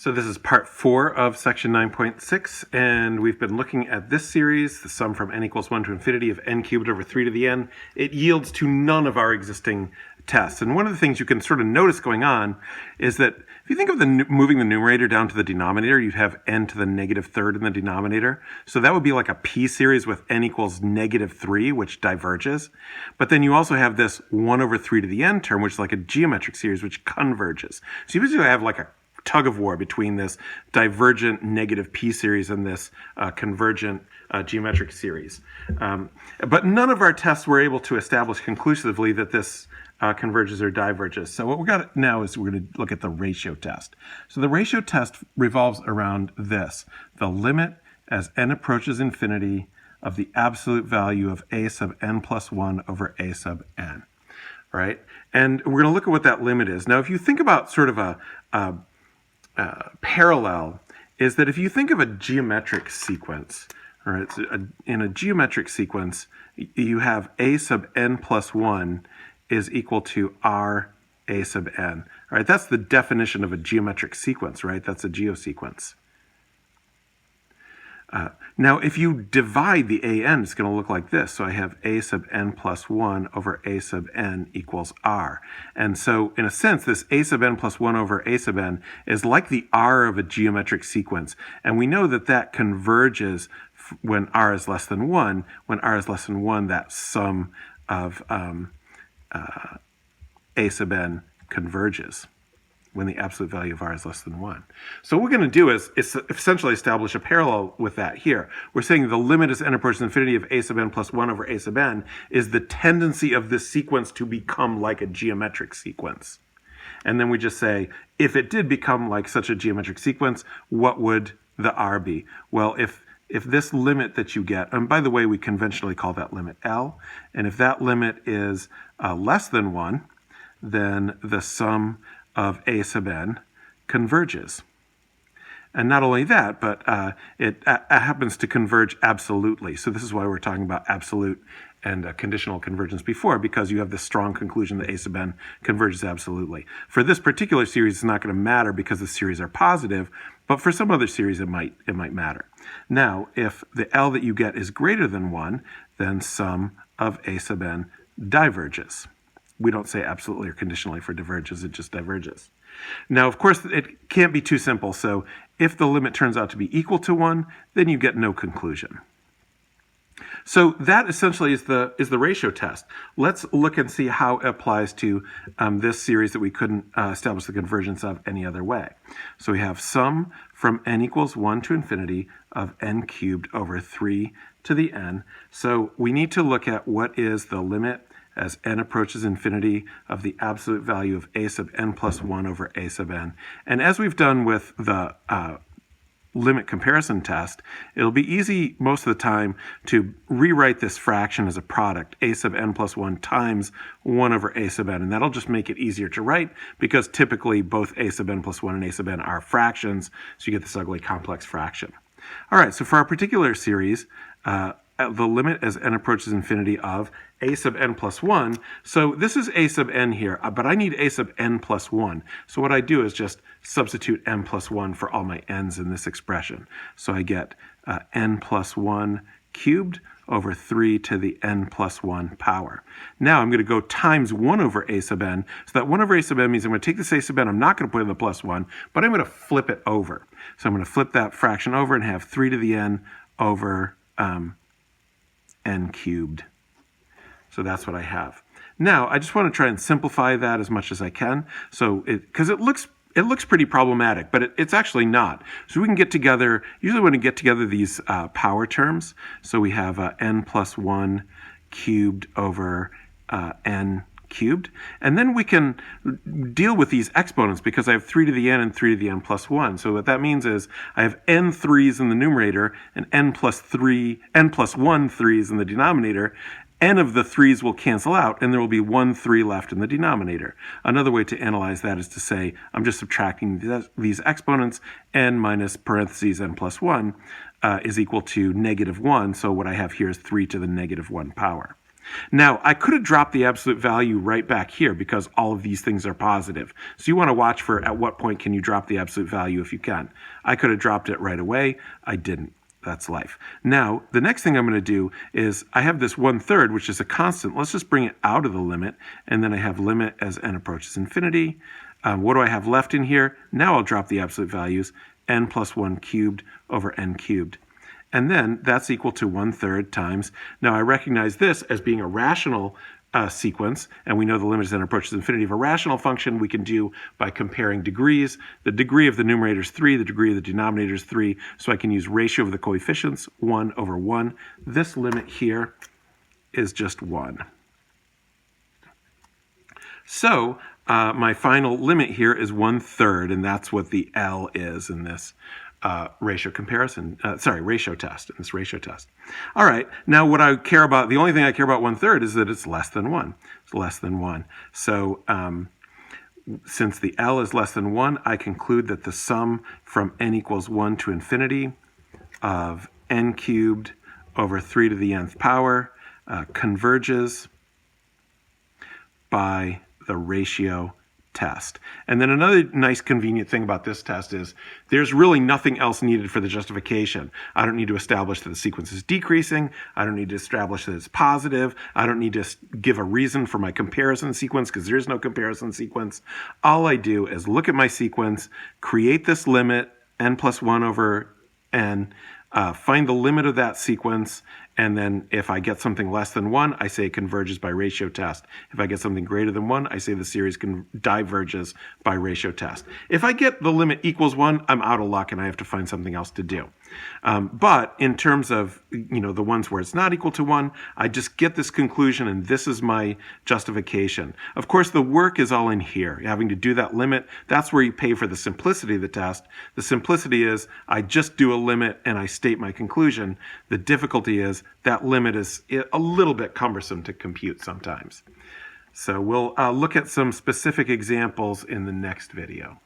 So this is part 4 of section 9.6, and we've been looking at this series, the sum from n equals 1 to infinity of n cubed over 3 to the n. It yields to none of our existing tests. And one of the things you can sort of notice going on is that if you think of moving the numerator down to the denominator, you'd have n to the negative third in the denominator. So that would be like a p series with n equals negative 3, which diverges. But then you also have this 1 over 3 to the n term, which is like a geometric series, which converges. So you basically have like a tug of war between this divergent negative p series and this convergent geometric series. But none of our tests were able to establish conclusively that this converges or diverges. So what we got now is we're going to look at the ratio test. So the ratio test revolves around this: the limit as n approaches infinity of the absolute value of a sub n plus 1 over a sub n. Right? And we're going to look at what that limit is. Now, if you think about sort of a parallel, is that if you think of a geometric sequence, right, in a geometric sequence, you have a sub n plus 1 is equal to r a sub n. Right? That's the definition of a geometric sequence, right? That's a geosequence. Now, if you divide the an, it's going to look like this. So I have a sub n plus 1 over a sub n equals r. And so, in a sense, this a sub n plus 1 over a sub n is like the r of a geometric sequence. And we know that that converges when r is less than 1. When r is less than 1, that sum of a sub n converges when the absolute value of r is less than 1. So what we're going to do is essentially establish a parallel with that here. We're saying the limit as n approaches infinity of a sub n plus 1 over a sub n is the tendency of this sequence to become like a geometric sequence. And then we just say, if it did become like such a geometric sequence, what would the r be? Well, if this limit that you get, and by the way, we conventionally call that limit L, and if that limit is less than 1, then the sum of a sub n converges. And not only that, but it happens to converge absolutely. So this is why we're talking about absolute and conditional convergence before, because you have this strong conclusion that a sub n converges absolutely. For this particular series, it's not going to matter because the series are positive, but for some other series, it might matter. Now, if the L that you get is greater than 1, then sum of a sub n diverges. We don't say absolutely or conditionally for diverges, it just diverges. Now, of course, it can't be too simple. So if the limit turns out to be equal to 1, then you get no conclusion. So that essentially is the ratio test. Let's look and see how it applies to this series that we couldn't establish the convergence of any other way. So we have sum from n equals 1 to infinity of n cubed over 3 to the n. So we need to look at what is the limit as n approaches infinity of the absolute value of a sub n plus 1 over a sub n. And as we've done with the limit comparison test, it'll be easy most of the time to rewrite this fraction as a product, a sub n plus 1 times 1 over a sub n. And that'll just make it easier to write because typically both a sub n plus 1 and a sub n are fractions, so you get this ugly complex fraction. All right, so for our particular series, the limit as n approaches infinity of a sub n plus 1. So this is a sub n here, but I need a sub n plus 1. So what I do is just substitute n plus 1 for all my n's in this expression. So I get n plus 1 cubed over 3 to the n plus 1 power. Now I'm going to go times 1 over a sub n. So that 1 over a sub n means I'm going to take this a sub n, I'm not going to put in the plus 1, but I'm going to flip it over. So I'm going to flip that fraction over and have 3 to the n over n cubed. So that's what I have. Now, I just want to try and simplify that as much as I can. So, because it looks pretty problematic, but it's actually not. So we can get together, usually when we get together these power terms, so we have n plus 1 cubed over n cubed, and then we can deal with these exponents because I have 3 to the n and 3 to the n plus 1. So what that means is I have n 3's in the numerator and n plus 1 3's in the denominator. N of the 3's will cancel out, and there will be 1 3 left in the denominator. Another way to analyze that is to say I'm just subtracting these exponents. N minus parentheses n plus 1 is equal to negative 1. So what I have here is 3 to the negative 1 power. Now, I could have dropped the absolute value right back here because all of these things are positive. So you want to watch for at what point can you drop the absolute value if you can. I could have dropped it right away. I didn't. That's life. Now, the next thing I'm going to do is I have this 1/3, which is a constant. Let's just bring it out of the limit. And then I have limit as n approaches infinity. What do I have left in here? Now I'll drop the absolute values, n plus 1 cubed over n cubed. And then that's equal to 1/3 times. Now I recognize this as being a rational sequence, and we know the limit as n approaches infinity of a rational function we can do by comparing degrees. The degree of the numerator is 3, the degree of the denominator is 3, so I can use ratio of the coefficients, 1 over 1. This limit here is just 1. So my final limit here is 1/3, and that's what the L is in this ratio test, in this ratio test. All right, now what I care about, the only thing I care about 1/3 is that it's less than 1. It's less than 1. So since the L is less than 1, I conclude that the sum from n equals 1 to infinity of n cubed over 3 to the nth power converges by the ratio test. And then another nice convenient thing about this test is there's really nothing else needed for the justification. I don't need to establish that the sequence is decreasing. I don't need to establish that it's positive. I don't need to give a reason for my comparison sequence because there's no comparison sequence. All I do is look at my sequence, create this limit, n plus 1 over n, find the limit of that sequence, and then if I get something less than 1, I say it converges by ratio test. If I get something greater than 1, I say the series diverges by ratio test. If I get the limit equals 1, I'm out of luck and I have to find something else to do. But in terms of the ones where it's not equal to 1, I just get this conclusion and this is my justification. Of course, the work is all in here. Having to do that limit, that's where you pay for the simplicity of the test. The simplicity is I just do a limit and I state my conclusion. The difficulty is that limit is a little bit cumbersome to compute sometimes. So we'll look at some specific examples in the next video.